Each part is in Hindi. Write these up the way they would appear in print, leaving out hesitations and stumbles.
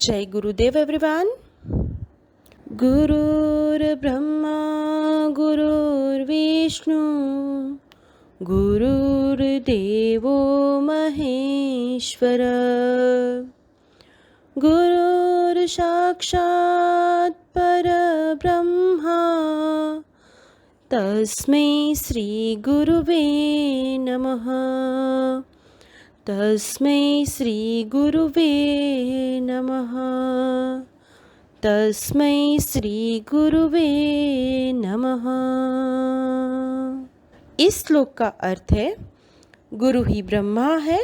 जय गुरुदेव एवरीवन। गुरुर्ब्रह्मा गुरुर्विष्णु गुरुर्देवो महेश्वर गुरुर्साक्षात् परब्रह्मा तस्मै श्री गुरुवे नमः। तस्मै श्री गुरुवे नमः। तस्मै श्री गुरुवे नमः। इस श्लोक का अर्थ है, गुरु ही ब्रह्मा है,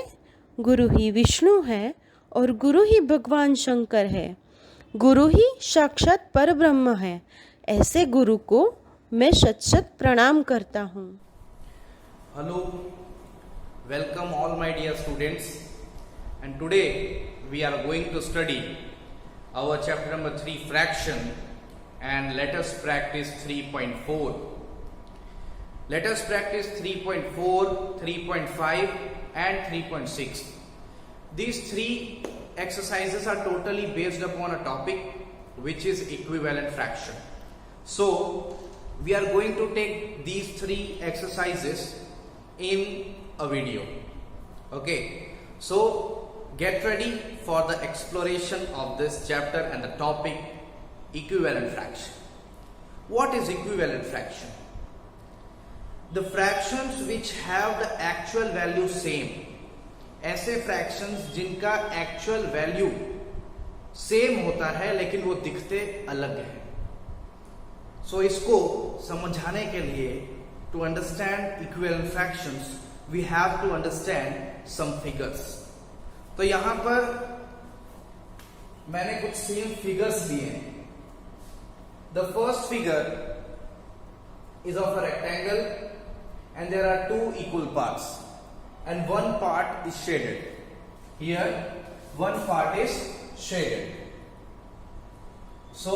गुरु ही विष्णु है और गुरु ही भगवान शंकर है। गुरु ही साक्षात परब्रह्म है। ऐसे गुरु को मैं शत शत प्रणाम करता हूँ। Hello, welcome all my dear students, and today we are going to study our chapter number 3 fraction, and let us practice 3.4. Let us practice 3.4, 3.5 and 3.6. These three exercises are totally based upon a topic which is equivalent fraction. So we are going to take these three exercises in a video. Okay, so get ready for the exploration of this chapter and the topic equivalent fraction. What is equivalent fraction? The fractions which have the actual value same. ऐसे fractions जिनका actual value same होता है लेकिन वो दिखते अलग है। So इसको समझाने के लिए, to understand equivalent fractions, we have to understand some figures. तो यहां पर मैंने कुछ सेम फिगर्स दिए हैं. The first figure is of a rectangle and there are two equal parts and one part is shaded. Here one part is shaded. So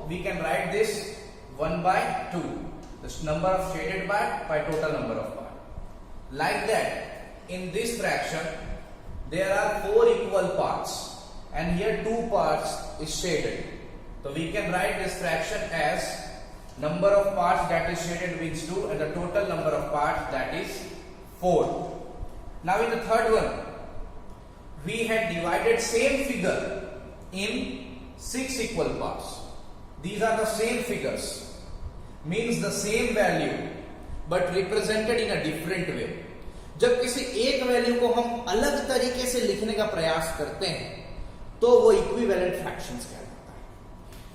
we can write this 1/2. This number of shaded part by total number of part. Like that, in this fraction, there are 4 equal parts, and here 2 parts is shaded. So we can write this fraction as number of parts that is shaded means 2, and the total number of parts that is 4. Now in the third one, we had divided same figure in 6 equal parts. These are the same figures. Means the same value but represented in a different way. जब किसी एक वैल्यू को हम अलग तरीके से लिखने का प्रयास करते हैं तो वो इक्विवेलेंट फ्रैक्शंस कहलाता है.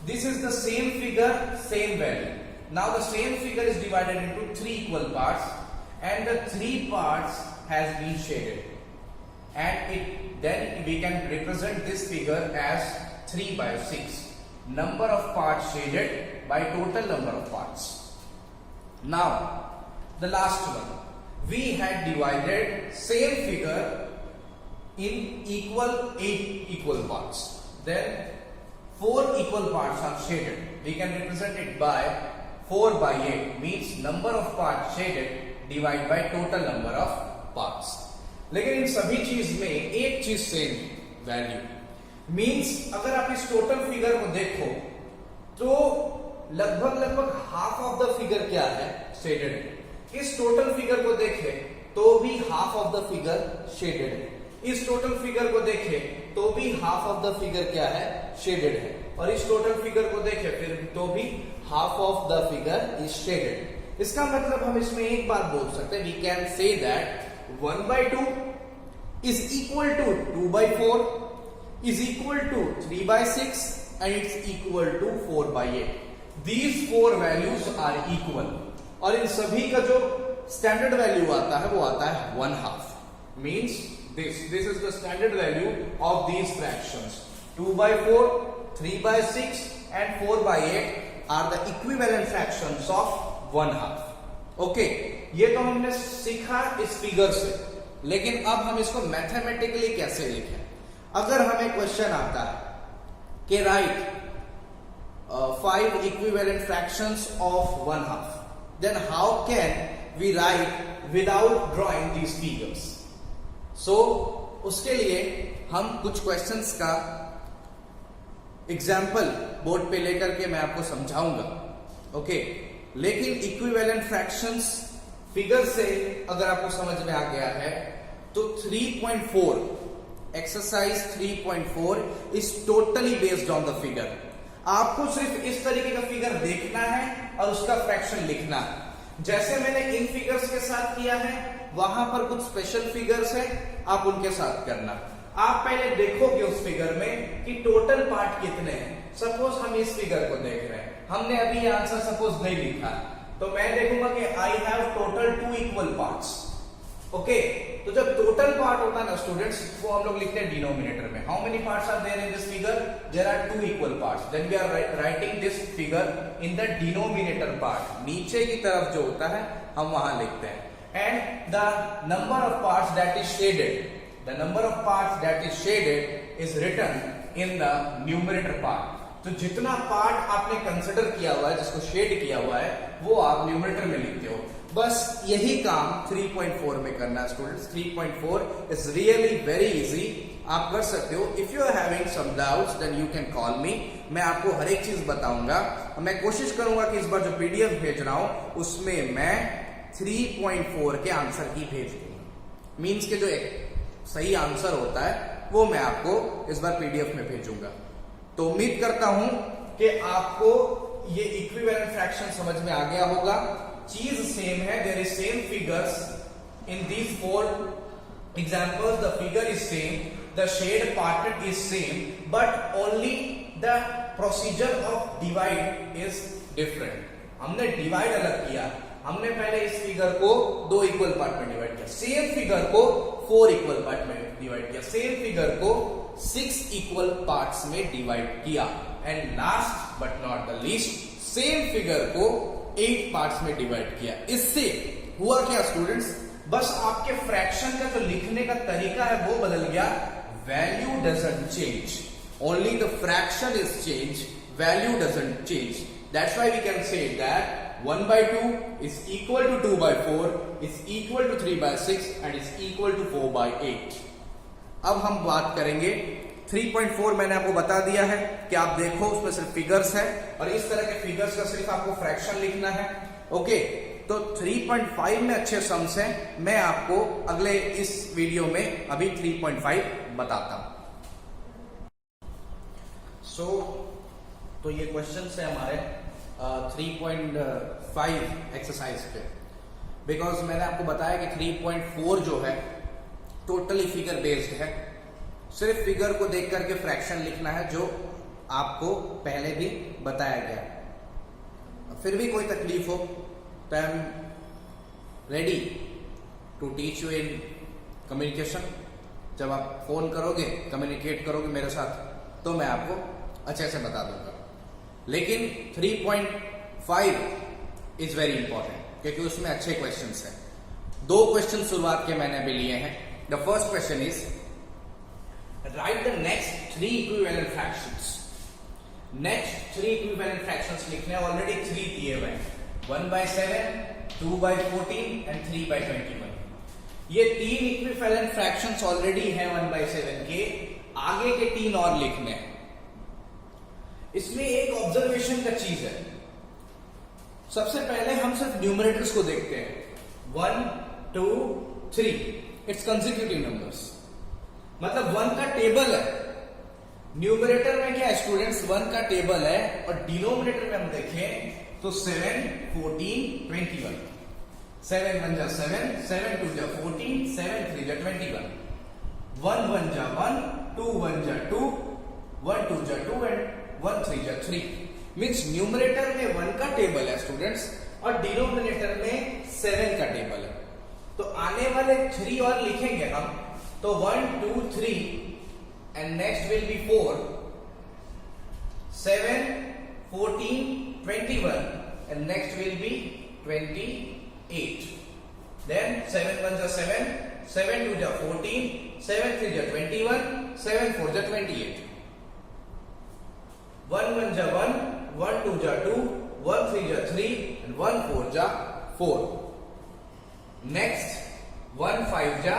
This is the same figure, same value. Now the same figure is divided into 3 equal parts and the 3 parts has been shaded, and then we can represent this figure as 3/6. Number of parts shaded by total number of parts. Now the last one, we had divided same figure in 8 equal parts. Then 4 equal parts are shaded. We can represent it by 4/8, means number of parts shaded divided by total number of parts. लेकिन इन सभी चीज में एक चीज सेम, वैल्यू. मीन्स अगर आप इस टोटल फिगर को देखो तो लगभग हाफ ऑफ द फिगर क्या है, शेडेड है. इस टोटल फिगर को देखें तो भी half of the figure shaded है. इस टोटल फिगर को देखें तो भी हाफ ऑफ द फिगर क्या है, शेडेड है. और इस टोटल फिगर को देखें फिर तो भी half of the figure is shaded. इसका मतलब हम इसमें एक बात बोल सकते हैं, we can say that 1/2 is equal to 2/4 is equal to 3/6 and it's equal to 4/8. These 4 values are equal और इन सभी का जो स्टैंडर्ड वैल्यू आता है वो आता है 1/2. Means this is the standard value of these fractions. 2/4, 3/6 and 4/8 are the equivalent fractions of 1/2. Okay, ये तो हमने सीखा इस फिगर से, लेकिन अब हम इसको मैथमेटिकली कैसे लिखें. अगर हमें क्वेश्चन आता है कि write 5 equivalent fractions of 1/2, then how can we write without drawing these figures. So उसके लिए हम कुछ क्वेश्चंस का एग्जाम्पल बोर्ड पे लेकर के मैं आपको समझाऊंगा, ओके। लेकिन इक्विवेलेंट फ्रैक्शंस फिगर से अगर आपको समझ में आ गया है तो 3.4 exercise 3.4 is totally based on the figure. आपको सिर्फ इस तरीके का फिगर देखना है और उसका फ्रैक्शन लिखना है। जैसे मैंने इन फिगर्स के साथ किया है, वहां पर कुछ स्पेशल फिगर्स है, आप उनके साथ करना। आप पहले देखोगे उस फिगर में कि टोटल पार्ट कितने हैं। सपोज हम इस फिगर को देख रहे हैं, हमने अभी ये आंसर सपोज नहीं लिखा, तो मैं देखूंगा कि I have total 2 equal parts, okay. तो जब टोटल पार्ट होता है ना स्टूडेंट्स, वो हम लोग लिखते हैं डिनोमिनेटर में। How many parts are there in this figure? There are 2 equal parts. Then we are writing this figure in the denominator part. नीचे की तरफ जो होता है हम वहां लिखते हैं। And the number of parts that is shaded, the number of parts that is shaded is written in the numerator part. तो जितना पार्ट आपने कंसिडर किया हुआ है, जिसको शेड किया हुआ है, वो आप न्यूमरेटर में लिखते हो। बस यही काम 3.4 में करना है students. 3.4 is really very easy, आप कर सकते हो। If you are having some doubts then you can call me, मैं आपको हर एक चीज बताऊंगा। मैं कोशिश करूंगा कि इस बार जो पीडीएफ भेज रहा हूं उसमें मैं 3.4 के आंसर की भेज दूंगा। मीन्स के जो एक सही आंसर होता है वो मैं आपको इस बार पीडीएफ में भेजूंगा। तो उम्मीद करता हूं कि आपको ये इक्विवेलेंट फ्रैक्शन समझ में आ गया होगा। चीज सेम है, there is same figures in these 4 examples. The figure is same, the shade parted is same, but only the procedure of divide is different. हमने डिवाइड अलग किया। हमने पहले इस फिगर को 2 इक्वल पार्ट में डिवाइड किया, सेम फिगर को 4 इक्वल पार्ट में डिवाइड किया, सेम फिगर को 6 इक्वल पार्ट्स में डिवाइड किया, and last but not the least same figure को 8 पार्ट्स में डिवाइड किया। इससे हुआ क्या स्टूडेंट्स? बस आपके फ्रैक्शन का जो लिखने का तरीका है वो बदल गया। Value doesn't change, only the fraction is change, value doesn't change. That's why we can say that 1/2 is equal to 2/4 is equal to 3/6 and is equal to 4/8। अब हम बात करेंगे 3.4। मैंने आपको बता दिया है कि आप देखो उसमें सिर्फ फिगर्स है और इस तरह के फिगर्स का सिर्फ आपको फ्रैक्शन लिखना है, ओके। तो 3.5 में अच्छे सम्स हैं, मैं आपको अगले इस वीडियो में अभी 3.5 बताता हूं। तो ये क्वेश्चन है हमारे 3.5 एक्सरसाइज पे। बिकॉज मैंने आपको बताया कि 3.4 जो है टोटली फिगर बेस्ड है। सिर्फ फिगर को देख करके फ्रैक्शन लिखना है, जो आपको पहले भी बताया गया। फिर भी कोई तकलीफ हो तो I am ready to teach you in communication. जब आप फोन करोगे, कम्युनिकेट करोगे मेरे साथ, तो मैं आपको अच्छे से बता दूंगा। लेकिन 3.5 इज वेरी इंपॉर्टेंट क्योंकि उसमें अच्छे क्वेश्चंस हैं। 2 क्वेश्चन शुरुआत के मैंने अभी लिए हैं। The first question is right the next 3 equivalent fractions. Next 3 equivalent fractions लिखने ऑलरेडी 3 दिए हुए हैं, 1/7, 2/14 एंड 3/21। ये 3 इक्विवेलेंट फ्रैक्शंस ऑलरेडी हैं 1/7 के। आगे के 3 और लिखने हैं। इसमें एक ऑब्जर्वेशन का चीज है। सबसे पहले हम सिर्फ न्यूमरेटर्स को देखते हैं। 1, 2, 3 इट्स कंसेक्यूटिव नंबर्स, मतलब 1 का टेबल है। न्यूमरेटर में क्या है स्टूडेंट्स? 1 का टेबल है, और डिनोमिनेटर में हम देखें तो 7, 14, 21। 7 1 जा 7, 7 2 जा 14, 7 3 जा 21, 1 1 जा 1, 2 1 जा 2, 1 2 जा 2 एंड 1 3 जा 3। मीन्स न्यूमरेटर में 1 का टेबल है स्टूडेंट्स, और डिनोमिनेटर में 7 का टेबल है। तो आने वाले 3 और लिखेंगे हम, तो 1 2 3 and next will be 4, 7 14 21 and next will be 28। Then 7 1 जा 7, 7 2 जा 14, 7 3 जा 21, 7 4 जा 28। 1 1 जा 1, 1 2 जा 2, 1 3 जा 3 and 1 4 जा 4। next 1 5 जा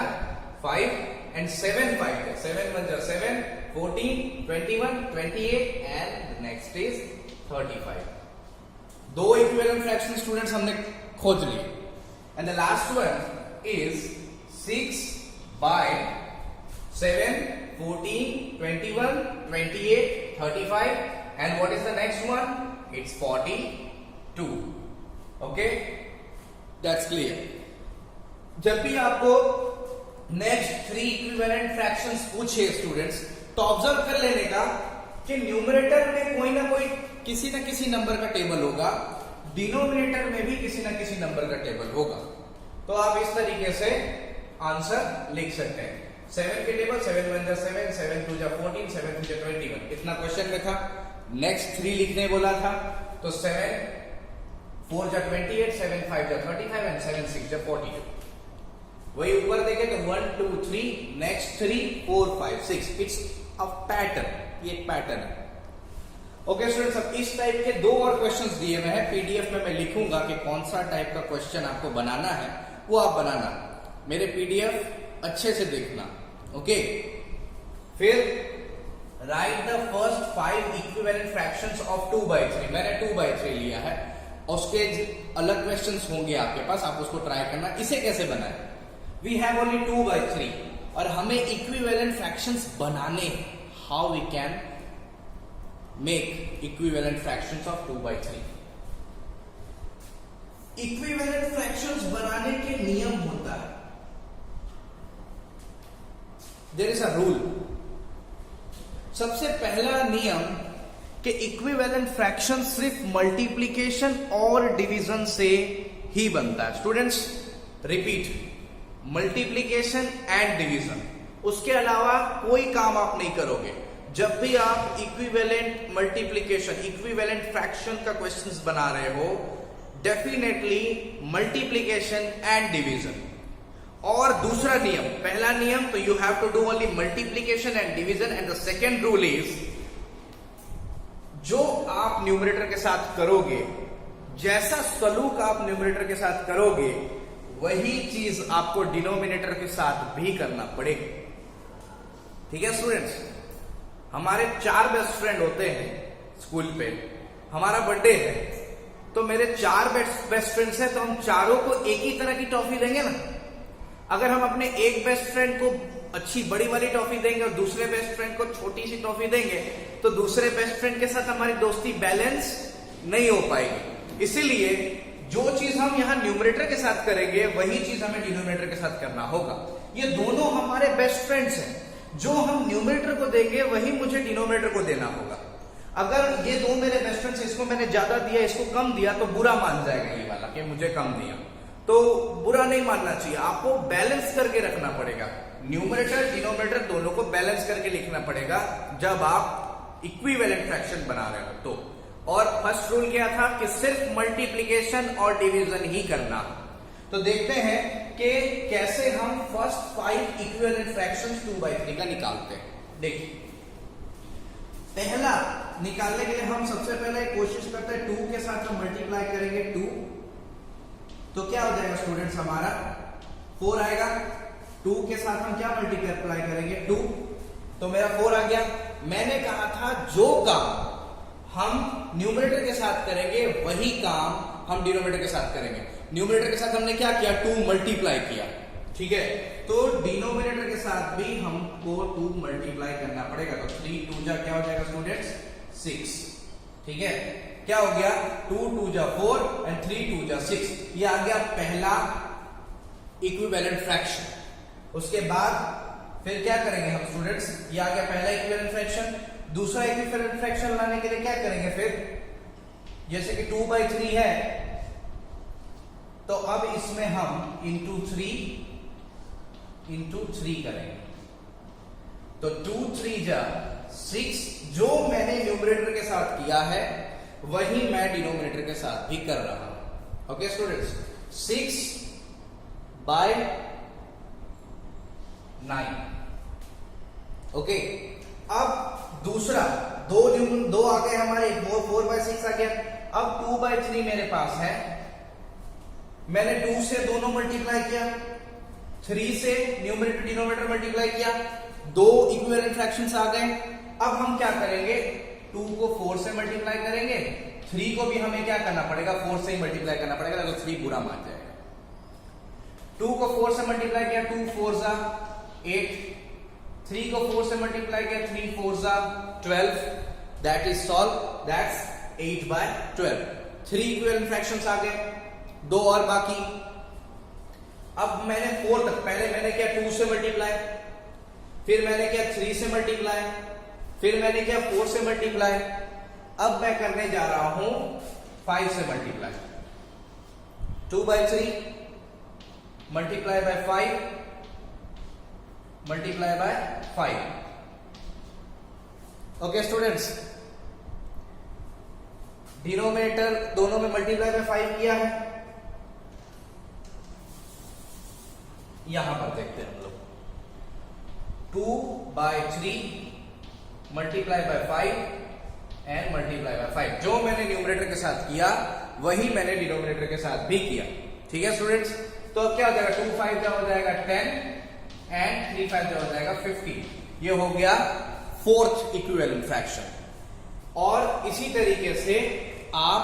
5 and 7 5 जा 7 1 जा 7, 14, 21, 28 and next is 35. दो इक्विवेलेंट फ्रैक्शन स्टूडेंट्स हमने खोज लिए and the last one is 6 by 7, 14, 21, 28, 35 and what is the next one? It's 42. Okay? That's clear. जब भी आपको नेक्स्ट 3 इक्विवेलेंट फ्रैक्शंस पूछे स्टूडेंट्स तो ऑब्जर्व कर लेने का कि न्यूमरेटर में कोई ना कोई किसी ना किसी नंबर का टेबल होगा, डिनोमिनेटर में भी किसी ना किसी नंबर का टेबल होगा। तो आप इस तरीके से आंसर लिख सकते हैं। 7 के टेबल 7 1 7, 7 2 14, 7 2 21। इतना क्वेश्चन में था। नेक्स्ट 3 लिखने बोला था तो 7 4 28, 7 5 35 एंड 7 6 42। वही ऊपर देखे तो 1 2 3, नेक्स्ट 3 4 5 6। इट्स अ पैटर्न, ये एक पैटर्न है। ओके स्टूडेंट्स, अब इस टाइप के 2 और क्वेश्चंस दिए हुए हैं। पीडीएफ में मैं लिखूंगा कि कौन सा टाइप का क्वेश्चन आपको बनाना है, वो आप बनाना। मेरे पीडीएफ अच्छे से देखना। ओके, फिर right the first 5 equivalent fractions of 2/3। मैंने 2/3 लिया है, उसके अलग क्वेश्चंस होंगे आपके पास, आप उसको ट्राई करना। इसे कैसे बनाए? वी हैव ओनली 2/3 और हमें इक्विवेलेंट फ्रैक्शंस बनाने। How we can make equivalent fractions of 2/3? Equivalent fractions बनाने के नियम होता है। There is a rule. सबसे पहला नियम कि इक्विवेलेंट फ्रैक्शन सिर्फ मल्टीप्लिकेशन और डिवीजन से ही बनता है। Students repeat, multiplication and division, उसके अलावा कोई काम आप नहीं करोगे। जब भी आप इक्विवेलेंट मल्टीप्लिकेशन, इक्विवेलेंट फ्रैक्शन का क्वेश्चंस बना रहे हो, डेफिनेटली मल्टीप्लिकेशन एंड डिवीजन। और दूसरा नियम, पहला नियम तो you have to do only multiplication and division and the second rule is जो आप न्यूमरेटर के साथ करोगे, जैसा सलूक आप न्यूमरेटर के साथ करोगे, वही चीज आपको डिनोमिनेटर के साथ भी करना पड़ेगा। ठीक है स्टूडेंट्स, हमारे 4 बेस्ट फ्रेंड होते हैं स्कूल पे। हमारा बर्थडे है तो मेरे 4 बेस्ट फ्रेंड्स हैं, तो हम चारों को एक ही तरह की टॉफी देंगे ना। अगर हम अपने एक बेस्ट फ्रेंड को अच्छी बड़ी वाली टॉफी देंगे और दूसरे बेस्ट फ्रेंड को छोटी सी टॉफी देंगे तो दूसरे बेस्ट फ्रेंड के साथ हमारी दोस्ती बैलेंस नहीं हो पाएगी। इसीलिए जो चीज हम यहां न्यूमरेटर के साथ करेंगे वही चीज हमें डिनोमिनेटर के साथ करना होगा। ये दोनों हमारे बेस्ट फ्रेंड्स हैं। जो हम न्यूमरेटर को देंगे वही मुझे डिनोमिनेटर को देना होगा। अगर ये 2 मेरे बेस्ट फ्रेंड्स, इसको मैंने ज्यादा दिया, इसको कम दिया, तो बुरा मान जाएगा ये वाला कि मुझे कम दिया। तो बुरा नहीं मानना चाहिए, आपको बैलेंस करके रखना पड़ेगा। न्यूमरेटर डिनोमिनेटर दोनों को बैलेंस करके लिखना पड़ेगा जब आप इक्विवेलेंट फ्रैक्शन बना रहे हो तो। और फर्स्ट रूल क्या था कि सिर्फ मल्टीप्लिकेशन और डिवीजन ही करना। तो देखते हैं कि कैसे हम फर्स्ट 5 इक्विवेलेंट फ्रैक्शंस 2/3 का निकालते हैं। देखिए, पहला निकालने के लिए हम सबसे पहले कोशिश करते हैं 2 के साथ हम मल्टीप्लाई करेंगे 2, तो क्या हो जाएगा स्टूडेंट्स, हमारा 4 आएगा। 2 के साथ हम क्या मल्टीप्लाई करेंगे 2, तो मेरा 4 आ गया। मैंने कहा था जो काम हम न्यूमरेटर के साथ करेंगे वही काम हम डिनोमिनेटर के साथ करेंगे। न्यूमरेटर के साथ हमने क्या किया, 2 मल्टीप्लाई किया। ठीक है, तो डिनोमिनेटर के साथ भी हमको 2 मल्टीप्लाई करना पड़ेगा। तो 3 2 जा क्या हो जाएगा स्टूडेंट्स 6। ठीक है, क्या हो गया 2 2 जा 4 एंड 3 2 जा 6। ये आ गया पहला इक्विवेलेंट फ्रैक्शन। उसके बाद फिर क्या करेंगे हम स्टूडेंट्स, ये आ गया पहला इक्विवेलेंट फ्रैक्शन। दूसरा इक्विवेलेंट फ्रैक्शन लाने के लिए क्या करेंगे फिर, जैसे कि 2/3 है तो अब इसमें हम इंटू 3 करेंगे। तो 2 3 जा 6। जो मैंने न्यूमरेटर के साथ किया है वही मैं डिनोमिनेटर के साथ भी कर रहा हूं। Okay students, 6/9। ओके, अब दूसरा 2 आ गए हमारे, 4/6 आ गया। अब 2/3 मेरे पास है, मैंने 2 से दोनों मल्टीप्लाई किया, 3 से न्यूमरेटर डिनोमिनेटर मल्टीप्लाई किया, दो इक्विवेलेंट फ्रैक्शंस आ गए। अब हम क्या करेंगे, 2 को 4 से मल्टीप्लाई करेंगे, 3 को भी हमें क्या करना पड़ेगा, 4 से ही मल्टीप्लाई करना पड़ेगा, तो 3 बुरा मान जाएगा। 2 को 4 से मल्टीप्लाई किया, 2 4 जा 8, 3 को 4 से मल्टीप्लाई किया, 3 4 जा 12, that is solve, that's 8/12। 3 equivalent fractions आ गए, 2 और बाकी। अब मैंने 4 तक, पहले मैंने किया 2 से मल्टीप्लाई, फिर मैंने किया 3 से मल्टीप्लाई, फिर मैंने किया 4 से मल्टीप्लाई, अब मैं करने जा रहा हूं 5 से multiply. 2/3 multiply by 5 multiply by 5। Okay students, denominator दोनों में मल्टीप्लाई बाय 5 किया है। यहां पर देखते हैं हम लोग, 2/3 multiply by 5 and multiply by 5। जो मैंने न्यूमरेटर के साथ किया वही मैंने डिनोमिनेटर के साथ भी किया। ठीक है स्टूडेंट्स, तो अब क्या हो जाएगा, 2 5 क्या हो जाएगा 10 एंड 3 5 क्या हो जाएगा 15। ये हो गया 4th इक्विवेलेंट फ्रैक्शन। और इसी तरीके से आप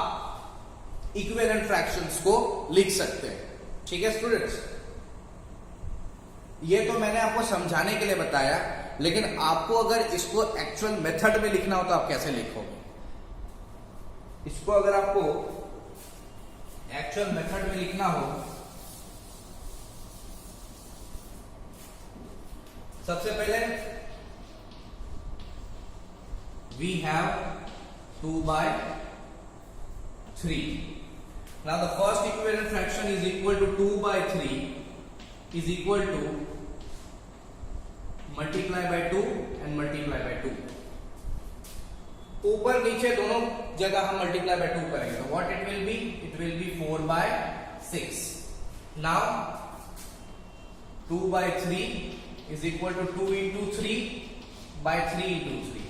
इक्विवेलेंट फ्रैक्शंस को लिख सकते हैं। ठीक है स्टूडेंट्स, ये तो मैंने आपको समझाने के लिए बताया, लेकिन आपको अगर इसको एक्चुअल मेथड में लिखना हो तो आप कैसे लिखोगे? इसको अगर आपको एक्चुअल मेथड में लिखना हो, सबसे पहले we have 2/3। Now the first equivalent fraction is equal to 2/3 is equal to multiply by 2 and multiply by 2। ऊपर नीचे दोनों जगह हम multiply by 2 करेंगे, तो what it will be? It will be 4/6। Now 2/3 is equal to 2 into 3 by 3 into 3।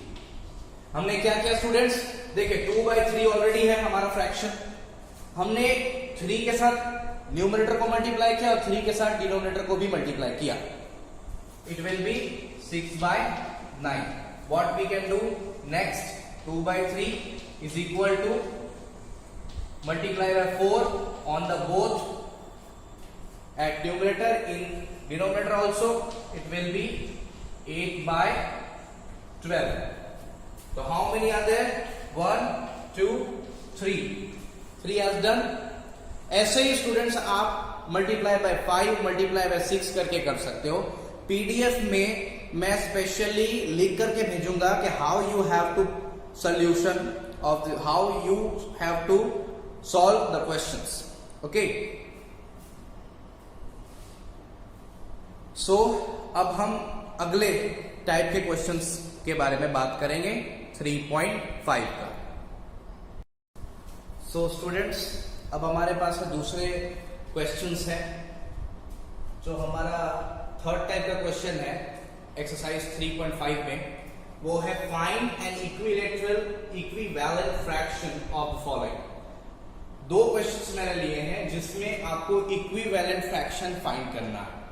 हमने क्या किया स्टूडेंट्स, देखिए 2/3 ऑलरेडी है हमारा फ्रैक्शन, हमने 3 के साथ न्यूमरेटर को मल्टीप्लाई किया और 3 के साथ डिनोमिनेटर को भी मल्टीप्लाई किया। It will be 6/9। What we can do next, 2/3 is equal to multiply by 4 on the both at numerator, in denominator also it will be 8/12। तो how many are there, 1 2 3 has done. ऐसे ही स्टूडेंट्स आप मल्टीप्लाई बाय 5 मल्टीप्लाई बाय 6 करके कर सकते हो। पीडीएफ में मैं स्पेशली लिख करके भेजूंगा कि how you have to solution of how you have to solve the questions. Okay, so अब हम अगले टाइप के क्वेश्चंस के बारे में बात करेंगे, 3.5 का। सो स्टूडेंट्स, अब हमारे पास दूसरे क्वेश्चंस हैं। जो हमारा थर्ड टाइप का क्वेश्चन है एक्सरसाइज 3.5 में, वो है find N equivalent fraction of the following. दो क्वेश्चंस मैंने लिए हैं जिसमें आपको इक्विवेलेंट फ्रैक्शन फाइंड करना है।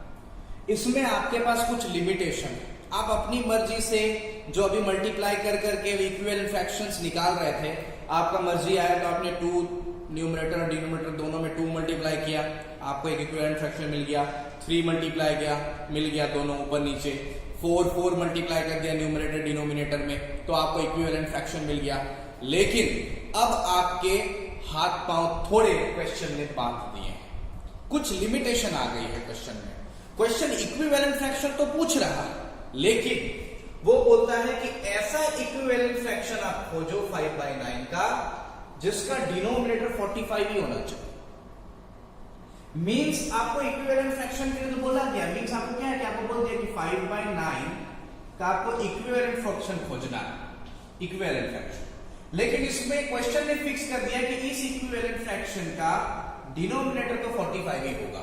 इसमें आपके पास कुछ लिमिटेशन, आप अपनी मर्जी से जो अभी मल्टीप्लाई कर करके इक्विवेलेंट फ्रैक्शंस निकाल रहे थे, आपका मर्जी आया तो आपने 2 न्यूमरेटर और डिनोमिनेटर दोनों में 2 मल्टीप्लाई किया, आपको एक इक्विवेलेंट फ्रैक्शन मिल गया। 3 मल्टीप्लाई किया, मिल गया दोनों ऊपर नीचे। 4 मल्टीप्लाई कर दिया न्यूमरेटर डिनोमिनेटर में, तो आपको इक्विवेलेंट फ्रैक्शन मिल गया। लेकिन अब आपके हाथ पांव थोड़े क्वेश्चन ने बांध दिए हैं, कुछ लिमिटेशन आ गई है क्वेश्चन में। क्वेश्चन इक्विवेलेंट फ्रैक्शन तो पूछ रहा है, लेकिन वो बोलता है कि ऐसा इक्विवेलेंट फ्रैक्शन आप खोजो 5/9 का जिसका डिनोमिनेटर 45 ही होना चाहिए। मींस आपको इक्विवेलेंट फ्रैक्शन के लिए तो बोला गया, मींस आपको क्या है कि आपको बोल दिया कि 5/9 का आपको इक्विवेलेंट फ्रैक्शन खोजना है, इक्विवेलेंट फ्रैक्शन। लेकिन इसमें क्वेश्चन ने फिक्स कर दिया कि इस इक्विवेलेंट फ्रैक्शन का डिनोमिनेटर तो 45 ही होगा।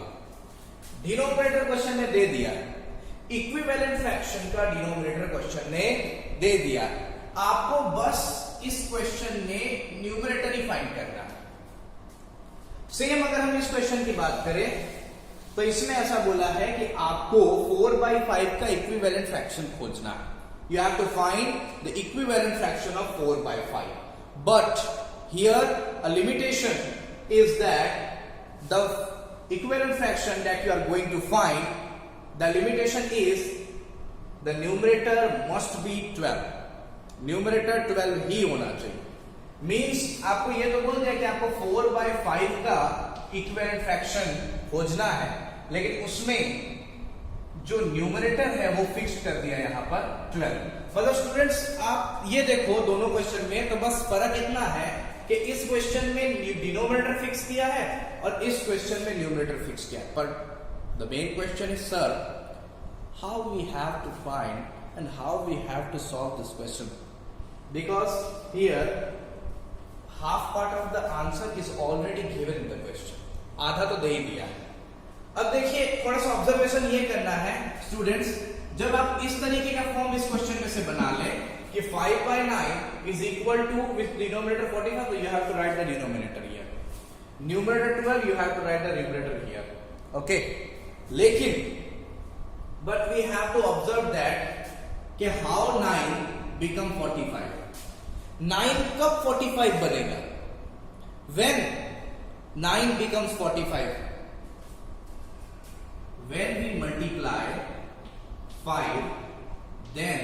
डिनोमिनेटर क्वेश्चन ने दे दिया, इक्विवेलेंट फ्रैक्शन का डिनोमिनेटर क्वेश्चन ने दे दिया। आपको बस इस क्वेश्चन में न्यूमरेटर ही फाइंड करना है। सेम अगर हम इस क्वेश्चन की बात करें तो तो इसमें ऐसा बोला है कि आपको 4/5 का इक्विवेलेंट फ्रैक्शन खोजना है. You have to find the equivalent fraction of 4/5. But here a limitation is that the equivalent fraction that you are going to find, the limitation is the numerator must be 12. Numerator 12 ही होना चाहिए. Means आपको ये तो बोल दिया कि आपको 4/5 का equivalent fraction खोजना है, लेकिन उसमें जो न्यूमरेटर है वो फिक्स कर दिया यहां पर 12. मतलब स्टूडेंट्स आप ये देखो दोनों क्वेश्चन में, तो बस फर्क इतना है कि इस क्वेश्चन में डिनोमिनेटर फिक्स किया है और इस क्वेश्चन में न्यूमरेटर फिक्स किया है. पर the main question is sir how we have to find and how we have to solve this question, because here half part of the answer is already given in the question. आधा तो दे ही दिया है. अब देखिए थोड़ा सा ऑब्जर्वेशन ये करना है स्टूडेंट्स, जब आप इस तरीके का फॉर्म इस क्वेश्चन में से बना ले कि 5/9 is equal to with denominator 45, तो you have to write the denominator here. Numerator 12, you have to write the numerator here. Okay, लेकिन but we have to observe that कि हाउ 9 बिकम 45. 9 कब 45 बनेगा? When 9 becomes 45. When we multiply 5, then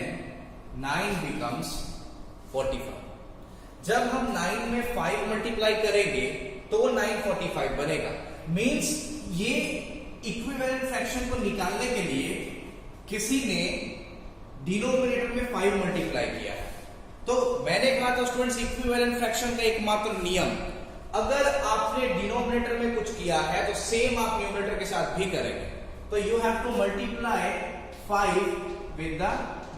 9 becomes 45. जब हम 9 में 5 मल्टीप्लाई करेंगे तो 9 45 बनेगा. मींस ये इक्विवेलेंट फ्रैक्शन को निकालने के लिए किसी ने डिनोमिनेटर में 5 मल्टीप्लाई किया है. तो मैंने कहा था स्टूडेंट्स इक्विवेलेंट फ्रैक्शन का एकमात्र नियम, अगर आपने डिनोमिनेटर में कुछ किया है तो सेम आप न्यूमरेटर के साथ भी करेंगे. तो you have to multiply 5 with the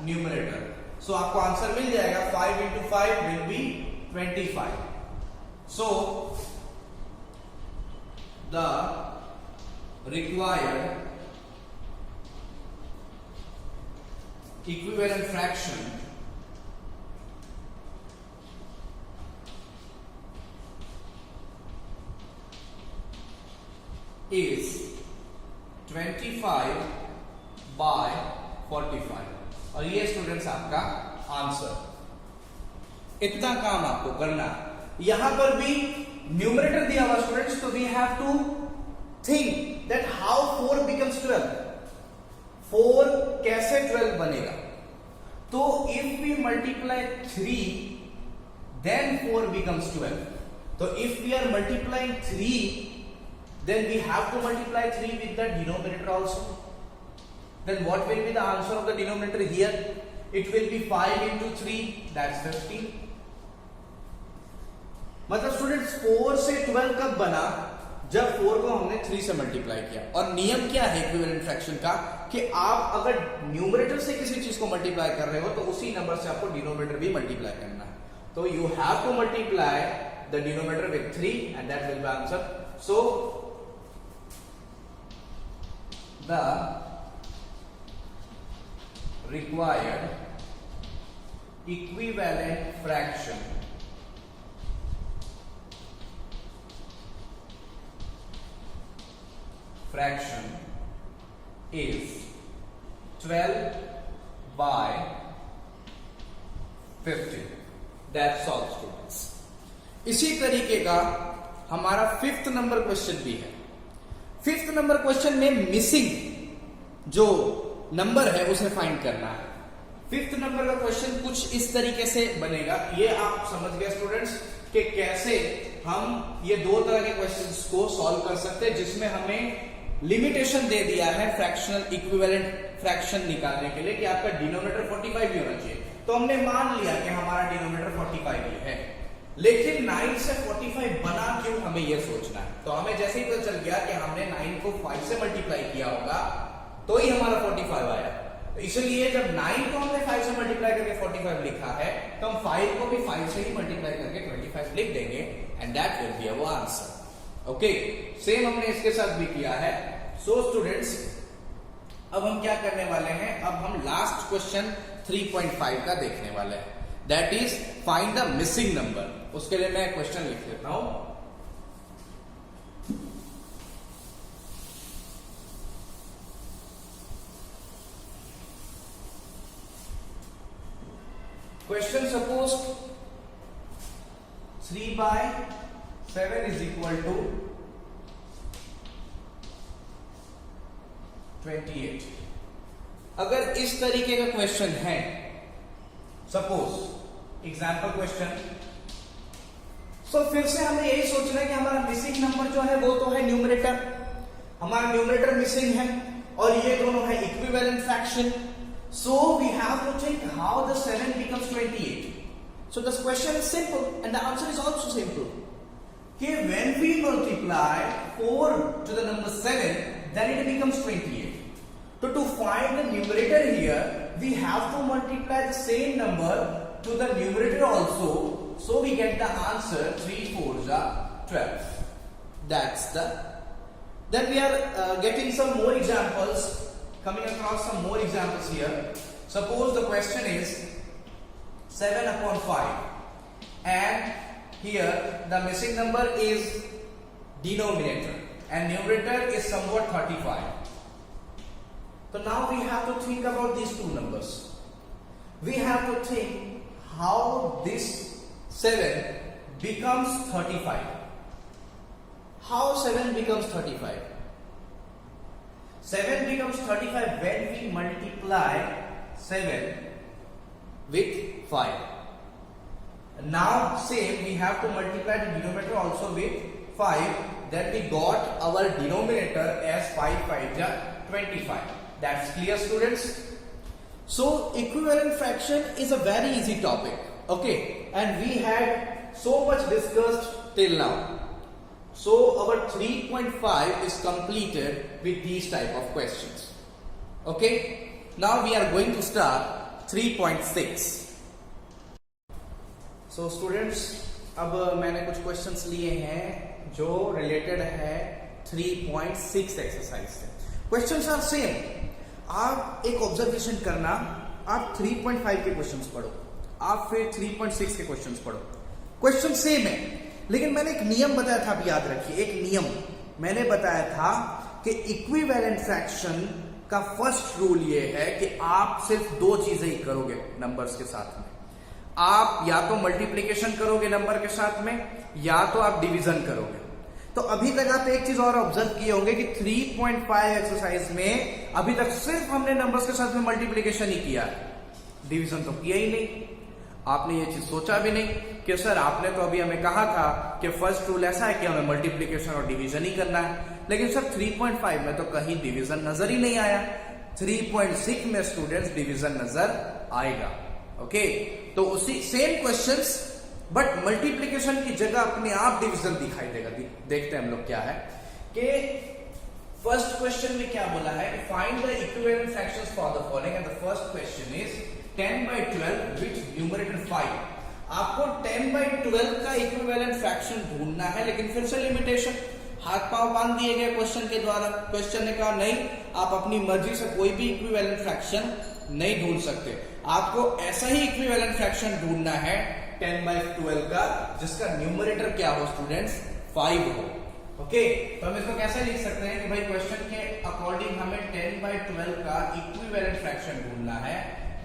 numerator. So आपको आंसर मिल जाएगा 5 into 5 will be 25. So the required equivalent fraction is 25/45. और ये स्टूडेंट्स आपका आंसर. इतना काम आपको करना. यहां पर भी न्यूमरेटर दिया हुआ स्टूडेंट्स, तो we have to think that how 4 becomes 12. 4 कैसे 12 बनेगा? तो if we multiply 3 then 4 becomes 12. तो if we are multiplying 3 then we have to multiply 3 with the denominator also. Then what will be the answer of the denominator here? It will be 5 into 3, that's 15. मतलब स्टूडेंट्स 4 से 12 कब बना? जब 4 को हमने 3 से मल्टीप्लाई किया. और नियम क्या है इक्विवेलेंट फ्रैक्शन का कि आप अगर न्यूमरेटर से किसी चीज को मल्टीप्लाई कर रहे हो तो उसी नंबर से आपको डिनोमिनेटर भी मल्टीप्लाई करना है. तो you have to multiply the denominator with 3 and that will B answer. So the required equivalent fraction is 12/50. That's all students. इसी तरीके का हमारा 5th नंबर क्वेश्चन भी है. 5th नंबर क्वेश्चन में मिसिंग जो नंबर है उसे फाइंड करना है. 5th नंबर का क्वेश्चन कुछ इस तरीके से बनेगा. ये आप समझ गए स्टूडेंट्स कि कैसे हम ये दो तरह के क्वेश्चंस को सॉल्व कर सकते हैं जिसमें हमें लिमिटेशन दे दिया है फ्रैक्शनल इक्विवेलेंट फ्रैक्शन निकालने के लिए कि आपका डिनोमिनेटर 45 ही होना चाहिए. तो हमने मान लिया कि हमारा डिनोमिनेटर 45 ही है, लेकिन 9 से 45 बना क्यों, हमें यह सोचना है. तो हमें जैसे ही पता चल गया कि हमने 9 को 5 से मल्टीप्लाई किया होगा तो ही हमारा 45 आया. तो इसलिए जब 9 को हमने 5 से मल्टीप्लाई करके 45 लिखा है तो हम 5 को भी 5 से ही मल्टीप्लाई करके 25 लिख देंगे and that will be our answer. Okay, same हमने इसके साथ भी किया है. सो स्टूडेंट्स अब हम क्या करने वाले हैं, अब हम लास्ट क्वेश्चन 3.5 का देखने वाले हैं. That is find the missing number. उसके लिए मैं क्वेश्चन लिख लेता हूं. Question suppose 3/7 is equal to 28. अगर इस तरीके का क्वेश्चन है, सपोज एग्जाम्पल क्वेश्चन, तो फिर से हमें यही सोचना है कि हमारा मिसिंग नंबर जो है वो तो है न्यूमरेटर, हमारा न्यूमरेटर मिसिंग है और ये दोनों है equivalent fraction. So we have to think how the 7 becomes 28. So this question is simple and the answer is also simple. Okay, when we multiply 4 to the number 7, then it becomes 28. So to find the numerator here, we have to multiply the same number to the numerator also. So we get the answer 3 4s are 12. That's the. Then we are getting some more examples. Coming across some more examples here. Suppose the question is 7/5 and here the missing number is denominator and numerator is somewhat 35. So now we have to think about these two numbers. We have to think how this 7 becomes 35. How 7 becomes 35? 7 becomes 35 when we multiply 7 with 5. Now same we have to multiply the denominator also with 5. Then we got our denominator as 5 5 ja 25. That's clear, students? So equivalent fraction is a very easy topic. Okay, and we had so much discussed till now. So our 3.5 is completed with these type of questions. Okay, now we are going to start 3.6. So students, अब मैंने कुछ questions लिए हैं जो related है 3.6 एक्सरसाइज से. Questions are same. आप एक ऑब्जर्वेशन करना, आप 3.5 के क्वेश्चंस पढ़ो, आप फिर 3.6 के क्वेश्चंस पढ़ो. क्वेश्चन सेम है, लेकिन मैंने एक नियम बताया था, आप याद रखिए. एक नियम मैंने बताया था कि इक्विवेलेंट फ्रैक्शन का फर्स्ट रूल ये है कि आप सिर्फ दो चीजें ही करोगे नंबर्स के साथ में. आप या तो मल्टीप्लीकेशन करोगे नंबर के साथ में, या तो आप डिवीजन करोगे. तो अभी तक आप एक चीज और ऑब्जर्व किए होंगे कि 3.5 एक्सरसाइज में अभी तक सिर्फ हमने नंबर्स के साथ में मल्टीप्लीकेशन ही किया है, डिवीजन तो किया ही नहीं. आपने ये चीज सोचा भी नहीं कि सर आपने तो अभी हमें कहा था कि फर्स्ट रूल ऐसा है कि हमें मल्टीप्लिकेशन और डिवीजन ही करना है, लेकिन सर 3.5 में तो कहीं डिवीजन नजर ही नहीं आया. 3.6 में स्टूडेंट्स डिवीजन नजर आएगा. ओके, तो उसी सेम क्वेश्चंस बट मल्टीप्लिकेशन की जगह अपने आप डिवीजन दिखाई देगा. देखते हैं हम लोग क्या है कि फर्स्ट क्वेश्चन में क्या बोला है कि find the equivalent fractions for the following and the first question is 10/12 which numerator 5. आपको 10/12 का इक्विवेलेंट फ्रैक्शन ढूंढना है, लेकिन फिर से लिमिटेशन, हाथ पांव बांध दिए गए क्वेश्चन के द्वारा. क्वेश्चन ने कहा नहीं, आप अपनी मर्जी से कोई भी इक्विवेलेंट फ्रैक्शन नहीं ढूंढ सकते. आपको ऐसा ही इक्विवेलेंट फ्रैक्शन ढूंढना है 10/12 का जिसका न्यूमरेटर क्या हो स्टूडेंट्स, 5 हो. ओके, तो हम इसको कैसे लिख सकते हैं कि भाई क्वेश्चन के अकॉर्डिंग हमें 10/12 का इक्विवेलेंट फ्रैक्शन ढूंढना है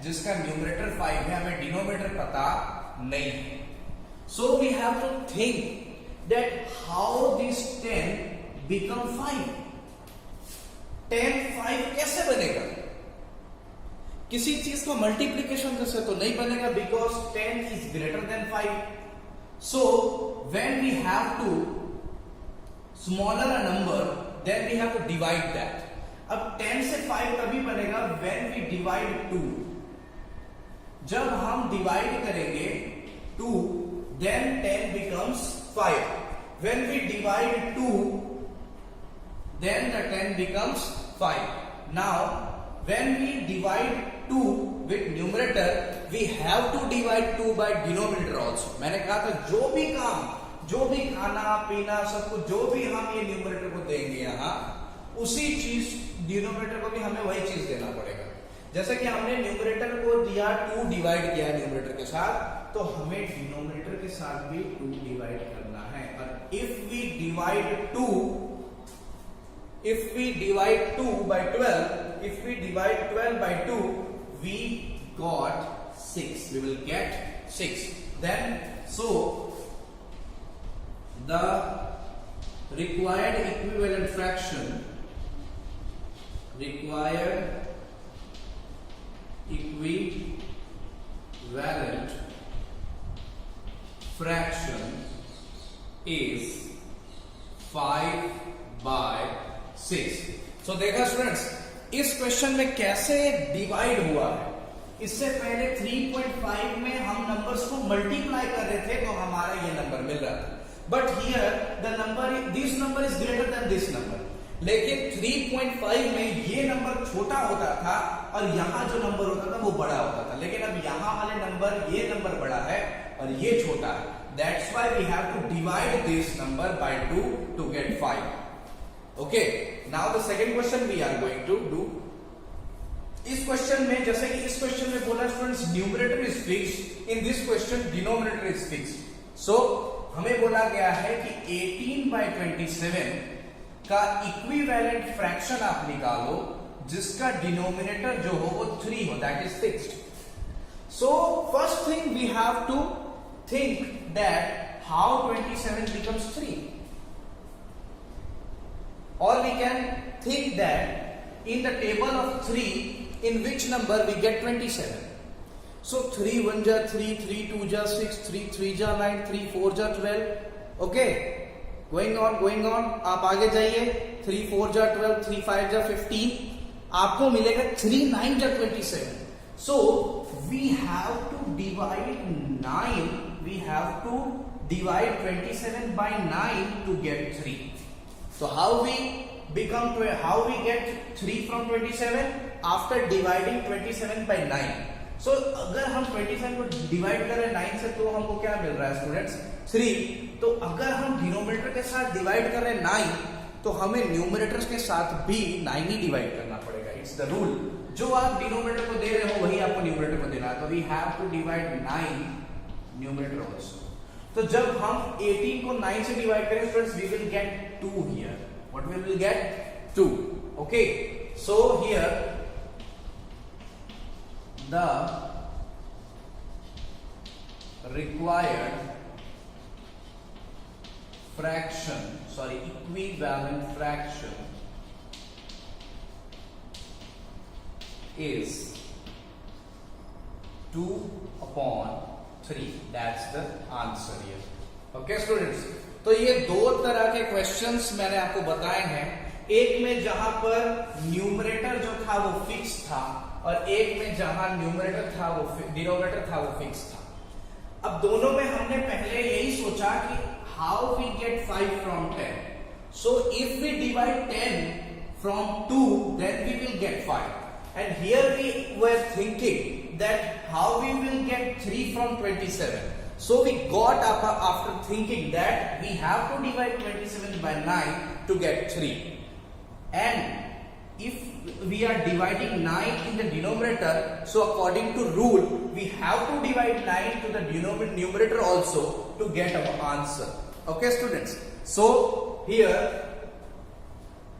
जिसका न्यूमरेटर 5 है, हमें डिनोमिनेटर पता नहीं है. So we have to think that how this 10 become 5. 10 5 कैसे बनेगा? किसी चीज का मल्टीप्लीकेशन से तो नहीं बनेगा, because 10 is greater than 5. So when we have to smaller a number then we have to divide that. अब 10 से 5 तभी बनेगा व्हेन वी डिवाइड 2. जब हम डिवाइड करेंगे 2 then 10 becomes 5. When we divide 2 then the 10 becomes 5. Now when we divide 2 with numerator we have to divide 2 by denominator also. मैंने कहा था जो भी काम, जो भी खाना पीना सब कुछ जो भी हम ये न्यूमरेटर को देंगे यहाँ, उसी चीज डिनोमिनेटर को भी हमें वही चीज देना पड़ेगा. जैसे कि हमने न्यूमरेटर को दिया 2 डिवाइड किया है न्यूमरेटर के साथ, तो हमें डिनोमिनेटर के साथ भी 2 डिवाइड करना है. और if we divide 2 by 12, if we divide 12 by 2, we got 6. We will get 6. Then, so the required equivalent fraction is 5/6. So देखा स्टूडेंट्स, इस क्वेश्चन में कैसे डिवाइड हुआ है। इससे पहले 3.5 में हम नंबर्स को मल्टीप्लाई कर रहे थे तो हमारा ये नंबर मिल रहा था, but here the number, this number is greater then this number. लेकिन 3.5 में ये नंबर छोटा होता था और यहाँ जो नंबर होता था वो बड़ा होता था, लेकिन अब यहाँ वाले नंबर, ये नंबर बड़ा है और ये छोटा है। That's why we have to divide this number by 2 to get 5. Okay, now the second question we are going to do. इस क्वेश्चन में, जैसे कि इस क्वेश्चन में बोला students numerator is fixed, in this question denominator is fixed. So हमें बोला गया है कि 18/27 का इक्विवेलेंट फ्रैक्शन आप निकालो जिसका डिनोमिनेटर जो हो वो 3 हो, that is fixed. So first thing we have to think that how 27 becomes 3, or we can think that in the table of 3 in which number we get 27. So 3 1 ja 3, 3 2 ja 6, 3 3 ja 9, 3 4 ja 12. Okay, going on, आप आगे जाइए, 3 4 ja 12, 3 5 ja 15, आपको मिलेगा 3 9 ja 27. So we have to divide 9, we have to divide 27 by 9 to get 3. So how we get 3 from 27? After dividing 27 by 9. So अगर हम 27 को डिवाइड करें 9 से तो हमको क्या मिल रहा है स्टूडेंट्स? 3. तो अगर हम डिनोमिनेटर के साथ डिवाइड करें 9 तो हमें न्यूमरेटर के साथ भी 9 ही डिवाइड करना पड़ेगा। It's the rule. जो आप डिनोमिनेटर को दे रहे हो वही आपको न्यूमरेटर को देना है। तो we have to divide 9 numerator also. तो जब हम 18 को 9 से डिवाइड करें friends, we will get 2 here. What we will get? 2. Okay, so here the required fraction, equivalent fraction is 2/3. That's the answer here. Okay students, तो ये दो तरह के क्वेश्चंस मैंने आपको बताए हैं। एक में जहां पर न्यूमरेटर जो था वो फिक्स था और एक में जहां डिनोमिनेटर था वो फिक्स था। अब दोनों में हमने पहले यही सोचा कि how we get 5 from 10. So if we divide 10 from 2 then we will get 5. And here we were thinking that how we will get 3 from 27. So we got up after thinking that we have to divide 27 by 9 to get 3. And if we are dividing 9 in the denominator, so according to rule we have to divide 9 to the numerator also to get our answer. Okay students, so here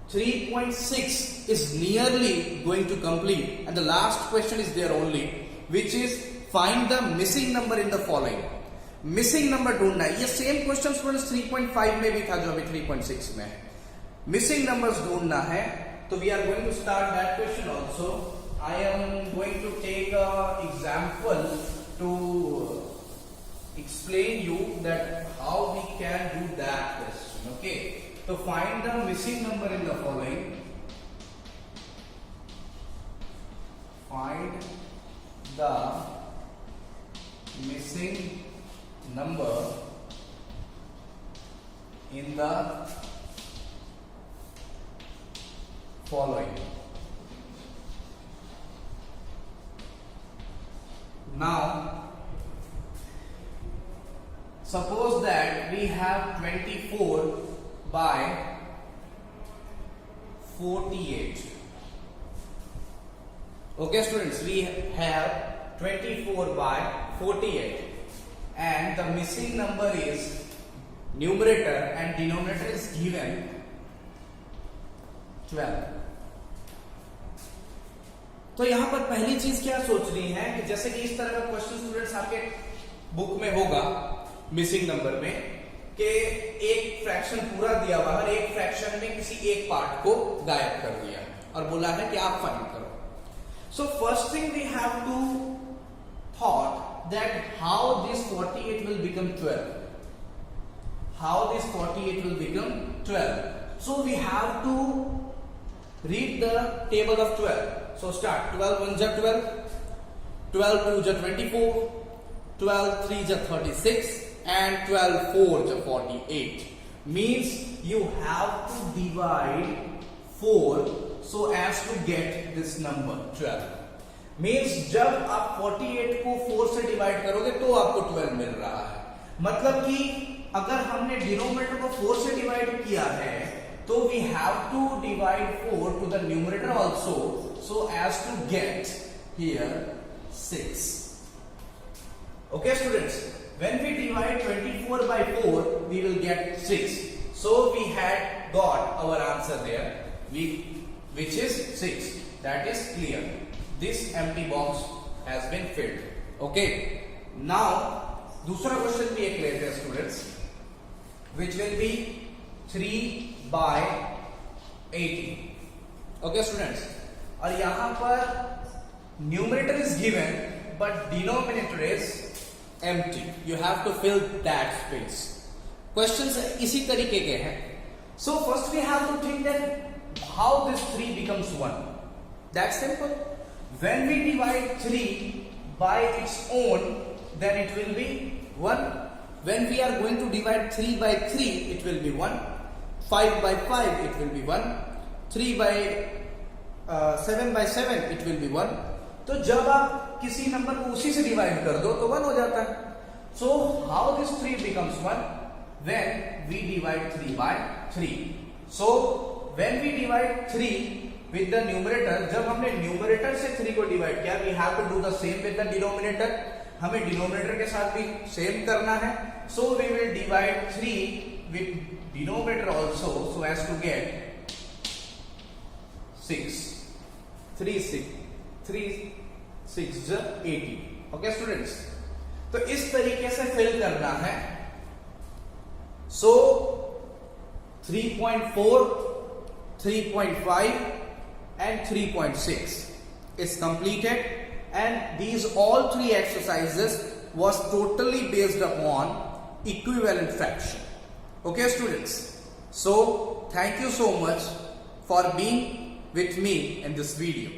3.6 is nearly going to complete and the last question is there only, which is find the missing number in the following. Missing number ढूंढना है। ये सेम क्वेश्चन स्टूडेंट्स 3.5 में भी था जो अभी 3.6 में है। मिसिंग नंबर्स ढूंढना है, तो we are going to start that question also. I am going to take an example to explain you that how we can do that question. Okay, to find the missing number in the following. Find the missing number in the following. Now suppose that we have 24 by 48. Okay students, we have 24 by 48 and the missing number is numerator and denominator is given 12. तो यहां पर पहली चीज क्या सोचनी है कि जैसे कि इस तरह का क्वेश्चन स्टूडेंट्स आपके बुक में होगा मिसिंग नंबर में कि एक फ्रैक्शन पूरा दिया हुआ है, एक फ्रैक्शन में किसी एक पार्ट को गायब कर दिया और बोला है कि आप फाइंड करो. So first thing we have to thought that how this 48 will become 12. How this 48 will become 12. So we have to read the table of 12. So start. 12 1 ja 12, 12 2 ja 24, 12 3 ja 36, and 12 4 ja 48. Means you have to divide 4 so as to get this number 12. Means जब आप 48 को 4 से डिवाइड करोगे तो आपको 12 मिल रहा है. मतलब कि अगर हमने डिनोमिनेटर को 4 से डिवाइड किया है तो we have to divide 4 to the numerator also so as to get here 6. Okay students, when we divide 24 by 4 we will get 6. So we had got our answer there which is 6. That is clear. This empty box has been filled. Okay. Now दूसरा क्वेश्चन भी एक लेते हैं students, which will be 3 by 18. Okay students, और यहां पर numerator is given but denominator is empty. You have to fill that space. Questions इसी तरीके के हैं. So first we have to think that how this 3 becomes 1. That's simple. When we divide 3 by its own then it will be 1. When we are going to divide 3 by 3 it will be 1. 5 by 5 it will be 1. 3 by 7 by 7 it will be 1. तो जब आप किसी नंबर को उसी से डिवाइड कर दो तो 1 हो जाता है. So how this 3 becomes 1? When we divide 3 by 3. So when we divide 3 with the numerator, जब हमने न्यूमरेटर से 3 को डिवाइड किया, we have to do the same with the denominator. हमें डिनोमिनेटर के साथ भी सेम करना है. So we will divide 3 with denominator also so as to get 6. 3 6 is 80. Okay students, तो इस तरीके से फिल करना है. So 3.4, 3.5 and 3.6 is completed. And these all 3 exercises was totally based upon equivalent fraction. Okay students, so thank you so much for being with me in this video.